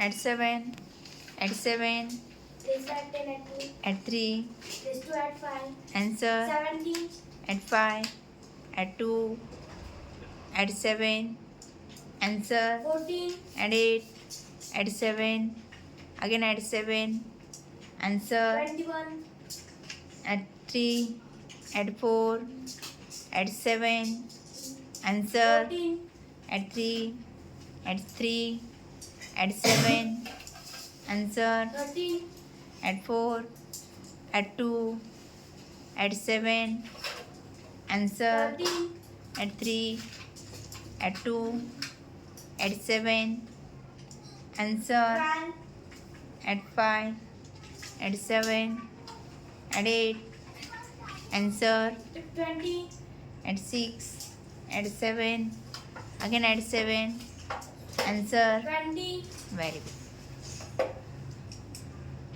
Add 7. Add 7. Raise to add 10, add 2. Add 3. Raise to add 5. Answer. 17. Add 5. Add 2. Add 7. Answer. 14. Add 8. Add 7. Again add 7. Answer. 21. Add 3. Add 4. Add 7. Answer. 14. Add 3. Add 3. Add 7. Answer. 13. Add 4. Add 2. Add 7. Answer. 13. Add 3. Add 2. Add 7. Answer. 12. Add 5. Add 7. Add 8. Answer. 20. Add 6. Add 7. Again add 7. Answer. 20. Very good.